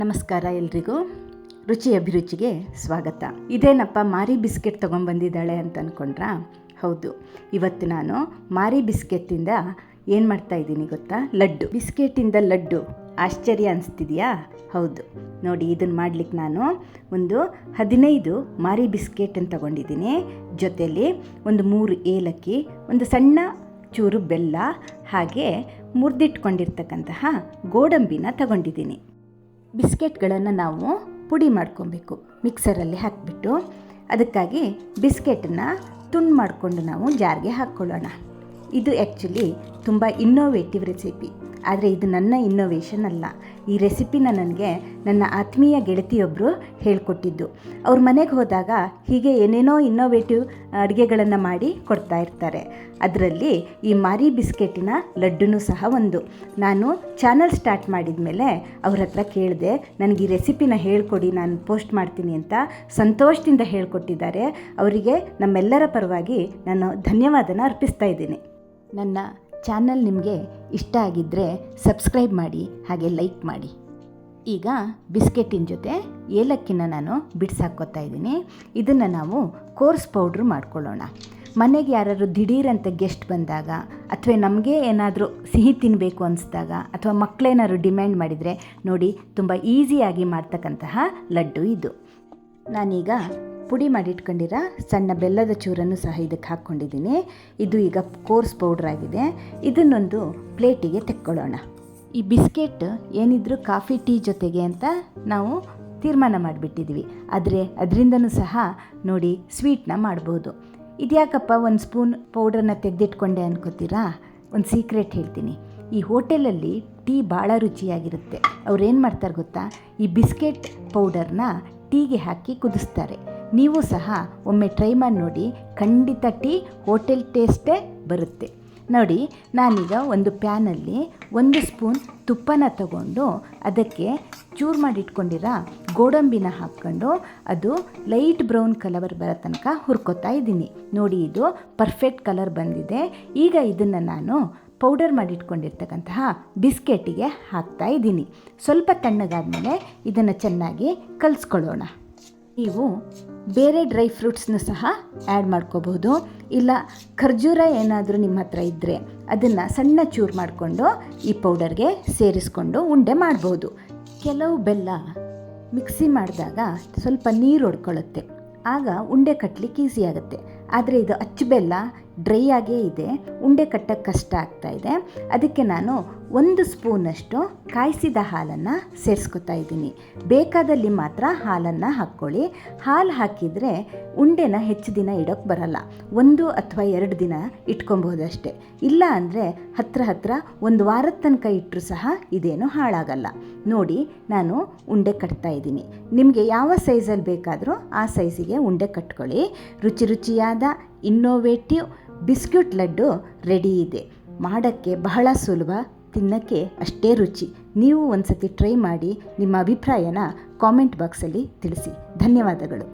ನಮಸ್ಕಾರ ಎಲ್ರಿಗೂ. ರುಚಿ ಅಭಿರುಚಿಗೆ ಸ್ವಾಗತ. ಇದೇನಪ್ಪ ಮಾರಿ ಬಿಸ್ಕೆಟ್ ತೊಗೊಂಡ್ಬಂದಿದ್ದಾಳೆ ಅಂತ ಅಂದ್ಕೊಂಡ್ರಾ? ಹೌದು, ಇವತ್ತು ನಾನು ಮಾರಿ ಬಿಸ್ಕೆಟ್ಟಿಂದ ಏನು ಮಾಡ್ತಾಯಿದ್ದೀನಿ ಗೊತ್ತಾ? ಲಡ್ಡು. ಬಿಸ್ಕೆಟಿಂದ ಲಡ್ಡು. ಆಶ್ಚರ್ಯ ಅನಿಸ್ತಿದೆಯಾ? ಹೌದು ನೋಡಿ, ಇದನ್ನು ಮಾಡಲಿಕ್ಕೆ ನಾನು ಒಂದು 15 ಮಾರಿ ಬಿಸ್ಕೆಟನ್ನು ತೊಗೊಂಡಿದ್ದೀನಿ. ಜೊತೆಯಲ್ಲಿ ಒಂದು 3 ಏಲಕ್ಕಿ, ಒಂದು ಸಣ್ಣ ಚೂರು ಬೆಲ್ಲ, ಹಾಗೆ ಮುರಿದಿಟ್ಕೊಂಡಿರ್ತಕ್ಕಂತಹ ಗೋಡಂಬಿನ ತಗೊಂಡಿದ್ದೀನಿ. ಬಿಸ್ಕೆಟ್ಗಳನ್ನು ನಾವು ಪುಡಿ ಮಾಡ್ಕೊಬೇಕು ಮಿಕ್ಸರಲ್ಲಿ ಹಾಕಿಬಿಟ್ಟು. ಅದಕ್ಕಾಗಿ ಬಿಸ್ಕೆಟನ್ನು ತುಂಡು ಮಾಡಿಕೊಂಡು ನಾವು ಜಾರ್ಗೆ ಹಾಕ್ಕೊಳ್ಳೋಣ. ಇದು ಆ್ಯಕ್ಚುಲಿ ತುಂಬ ಇನ್ನೋವೇಟಿವ್ ರೆಸಿಪಿ, ಆದರೆ ಇದು ನನ್ನ ಇನ್ನೋವೇಷನ್ ಅಲ್ಲ. ಈ ರೆಸಿಪಿನ ನನಗೆ ನನ್ನ ಆತ್ಮೀಯ ಗೆಳತಿಯೊಬ್ಬರು ಹೇಳಿಕೊಟ್ಟಿದ್ದು. ಅವ್ರ ಮನೆಗೆ ಹೋದಾಗ ಹೀಗೆ ಏನೇನೋ ಇನ್ನೋವೇಟಿವ್ ಅಡುಗೆಗಳನ್ನು ಮಾಡಿ ಕೊಡ್ತಾ ಇರ್ತಾರೆ. ಅದರಲ್ಲಿ ಈ ಮಾರಿ ಬಿಸ್ಕೆಟಿನ ಲಡ್ಡುನೂ ಸಹ ಒಂದು. ನಾನು ಚಾನಲ್ ಸ್ಟಾರ್ಟ್ ಮಾಡಿದ ಮೇಲೆ ಅವ್ರ ಹತ್ರ ಕೇಳಿದೆ, ನನಗೆ ಈ ರೆಸಿಪಿನ ಹೇಳ್ಕೊಡಿ, ನಾನು ಪೋಸ್ಟ್ ಮಾಡ್ತೀನಿ ಅಂತ ಸಂತೋಷದಿಂದ ಹೇಳಿಕೊಟ್ಟಿದ್ದಾರೆ. ಅವರಿಗೆ ನಮ್ಮೆಲ್ಲರ ಪರವಾಗಿ ನಾನು ಧನ್ಯವಾದನ ಅರ್ಪಿಸ್ತಾ ಇದ್ದೀನಿ. ನನ್ನ ಚಾನಲ್ ನಿಮಗೆ ಇಷ್ಟ ಆಗಿದ್ದರೆ ಸಬ್ಸ್ಕ್ರೈಬ್ ಮಾಡಿ, ಹಾಗೆ ಲೈಕ್ ಮಾಡಿ. ಈಗ ಬಿಸ್ಕೆಟಿನ ಜೊತೆ ಏಲಕ್ಕಿನ ನಾನು ಬಿಡಿಸಾಕ್ಕೋತಾ ಇದ್ದೀನಿ. ಇದನ್ನು ನಾವು ಕೋರ್ಸ್ ಪೌಡ್ರ್ ಮಾಡ್ಕೊಳ್ಳೋಣ. ಮನೆಗೆ ಯಾರಾದ್ರು ದಿಢೀರಂತ ಗೆಸ್ಟ್ ಬಂದಾಗ, ಅಥವಾ ನಮಗೆ ಏನಾದರೂ ಸಿಹಿ ತಿನ್ನಬೇಕು ಅನಿಸಿದಾಗ, ಅಥವಾ ಮಕ್ಕಳೇನಾದ್ರು ಡಿಮ್ಯಾಂಡ್ ಮಾಡಿದರೆ ನೋಡಿ, ತುಂಬ ಈಸಿಯಾಗಿ ಮಾಡ್ತಕ್ಕಂತಹ ಲಡ್ಡು ಇದು. ನಾನೀಗ ಪುಡಿ ಮಾಡಿಟ್ಕೊಂಡಿರೋ ಸಣ್ಣ ಬೆಲ್ಲದ ಚೂರನ್ನು ಸಹ ಇದಕ್ಕೆ ಹಾಕ್ಕೊಂಡಿದ್ದೀನಿ. ಇದು ಈಗ ಕೋರ್ಸ್ ಪೌಡ್ರ್ ಆಗಿದೆ. ಇದನ್ನೊಂದು ಪ್ಲೇಟಿಗೆ ತೆಕ್ಕೊಳ್ಳೋಣ. ಈ ಬಿಸ್ಕೆಟ್ ಏನಿದ್ರು ಕಾಫಿ ಟೀ ಜೊತೆಗೆ ಅಂತ ನಾವು ತೀರ್ಮಾನ ಮಾಡಿಬಿಟ್ಟಿದ್ವಿ. ಆದರೆ ಅದರಿಂದನೂ ಸಹ ನೋಡಿ ಸ್ವೀಟ್ನ ಮಾಡ್ಬೋದು. ಇದ್ಯಾಕಪ್ಪ ಒಂದು ಸ್ಪೂನ್ ಪೌಡ್ರನ್ನ ತೆಗೆದಿಟ್ಕೊಂಡೆ ಅನ್ಕೋತೀರಾ? ಒಂದು ಸೀಕ್ರೆಟ್ ಹೇಳ್ತೀನಿ. ಈ ಹೋಟೆಲಲ್ಲಿ ಟೀ ಭಾಳ ರುಚಿಯಾಗಿರುತ್ತೆ. ಅವ್ರೇನು ಮಾಡ್ತಾರೆ ಗೊತ್ತಾ? ಈ ಬಿಸ್ಕೆಟ್ ಪೌಡರ್ನ ಟೀಗೆ ಹಾಕಿ ಕುದಿಸ್ತಾರೆ. ನೀವು ಸಹ ಒಮ್ಮೆ ಟ್ರೈ ಮಾಡಿ ನೋಡಿ, ಖಂಡಿತ ಟೀ ಹೋಟೆಲ್ ಟೇಸ್ಟೇ ಬರುತ್ತೆ. ನೋಡಿ, ನಾನೀಗ ಒಂದು ಪ್ಯಾನಲ್ಲಿ 1 ಸ್ಪೂನ್ ತುಪ್ಪನ ತಗೊಂಡು ಅದಕ್ಕೆ ಚೂರು ಮಾಡಿಟ್ಕೊಂಡಿರೋ ಗೋಡಂಬಿನ ಹಾಕ್ಕೊಂಡು ಅದು ಲೈಟ್ ಬ್ರೌನ್ ಕಲರ್ ಬರೋ ತನಕ ಹುರ್ಕೋತಾ ಇದ್ದೀನಿ. ನೋಡಿ, ಇದು ಪರ್ಫೆಕ್ಟ್ ಕಲರ್ ಬಂದಿದೆ. ಈಗ ಇದನ್ನು ನಾನು ಪೌಡರ್ ಮಾಡಿಟ್ಕೊಂಡಿರ್ತಕ್ಕಂತಹ ಬಿಸ್ಕೆಟಿಗೆ ಹಾಕ್ತಾ ಇದ್ದೀನಿ. ಸ್ವಲ್ಪ ತಣ್ಣಗಾದ್ಮೇಲೆ ಇದನ್ನು ಚೆನ್ನಾಗಿ ಕಲಿಸ್ಕೊಳ್ಳೋಣ. ನೀವು ಬೇರೆ ಡ್ರೈ ಫ್ರೂಟ್ಸ್ನು ಸಹ ಆ್ಯಡ್ ಮಾಡ್ಕೋಬಹುದು. ಇಲ್ಲ ಖರ್ಜೂರ ಏನಾದರೂ ನಿಮ್ಮ ಹತ್ರ ಇದ್ದರೆ ಅದನ್ನು ಸಣ್ಣ ಚೂರು ಮಾಡಿಕೊಂಡು ಈ ಪೌಡರ್ಗೆ ಸೇರಿಸ್ಕೊಂಡು ಉಂಡೆ ಮಾಡ್ಬೋದು. ಕೆಲವು ಬೆಲ್ಲ ಮಿಕ್ಸಿ ಮಾಡಿದಾಗ ಸ್ವಲ್ಪ ನೀರು ಹೊಡ್ಕೊಳ್ಳುತ್ತೆ, ಆಗ ಉಂಡೆ ಕಟ್ಟಲಿಕ್ಕೆ ಈಸಿ ಆಗುತ್ತೆ. ಆದರೆ ಇದು ಅಚ್ಚು ಬೆಲ್ಲ ಡ್ರೈ ಆಗೇ ಇದೆ, ಉಂಡೆ ಕಟ್ಟಕ್ಕೆ ಕಷ್ಟ ಆಗ್ತಾಯಿದೆ. ಅದಕ್ಕೆ ನಾನು 1 ಸ್ಪೂನಷ್ಟು ಕಾಯಿಸಿದ ಹಾಲನ್ನು ಸೇರಿಸ್ಕೊತಾ ಇದ್ದೀನಿ. ಬೇಕಾದಲ್ಲಿ ಮಾತ್ರ ಹಾಲನ್ನು ಹಾಕ್ಕೊಳ್ಳಿ. ಹಾಲು ಹಾಕಿದರೆ ಉಂಡೆನ ಹೆಚ್ಚು ದಿನ ಇಡೋಕ್ಕೆ ಬರಲ್ಲ. 1 ಅಥವಾ 2 ದಿನ ಇಟ್ಕೊಬೋದಷ್ಟೇ. ಇಲ್ಲ ಅಂದರೆ ಹತ್ರ 1 ವಾರದ ತನಕ ಇಟ್ಟರೂ ಸಹ ಇದೇನು ಹಾಳಾಗಲ್ಲ. ನೋಡಿ, ನಾನು ಉಂಡೆ ಕಟ್ತಾ ಇದ್ದೀನಿ. ನಿಮಗೆ ಯಾವ ಸೈಜಲ್ಲಿ ಬೇಕಾದರೂ ಆ ಸೈಜಿಗೆ ಉಂಡೆ ಕಟ್ಕೊಳ್ಳಿ. ರುಚಿಯಾದ ಇನ್ನೋವೇಟಿವ್ ಬಿಸ್ಕೆಟ್ ಲಡ್ಡು ರೆಡಿ ಇದೆ. ಮಾಡೋಕ್ಕೆ ಬಹಳ ಸುಲಭ, ತಿನ್ನೋಕ್ಕೆ ಅಷ್ಟೇ ರುಚಿ. ನೀವು ಒಂದು ಸತಿ ಟ್ರೈ ಮಾಡಿ, ನಿಮ್ಮ ಅಭಿಪ್ರಾಯನ ಕಾಮೆಂಟ್ ಬಾಕ್ಸಲ್ಲಿ ತಿಳಿಸಿ. ಧನ್ಯವಾದಗಳು.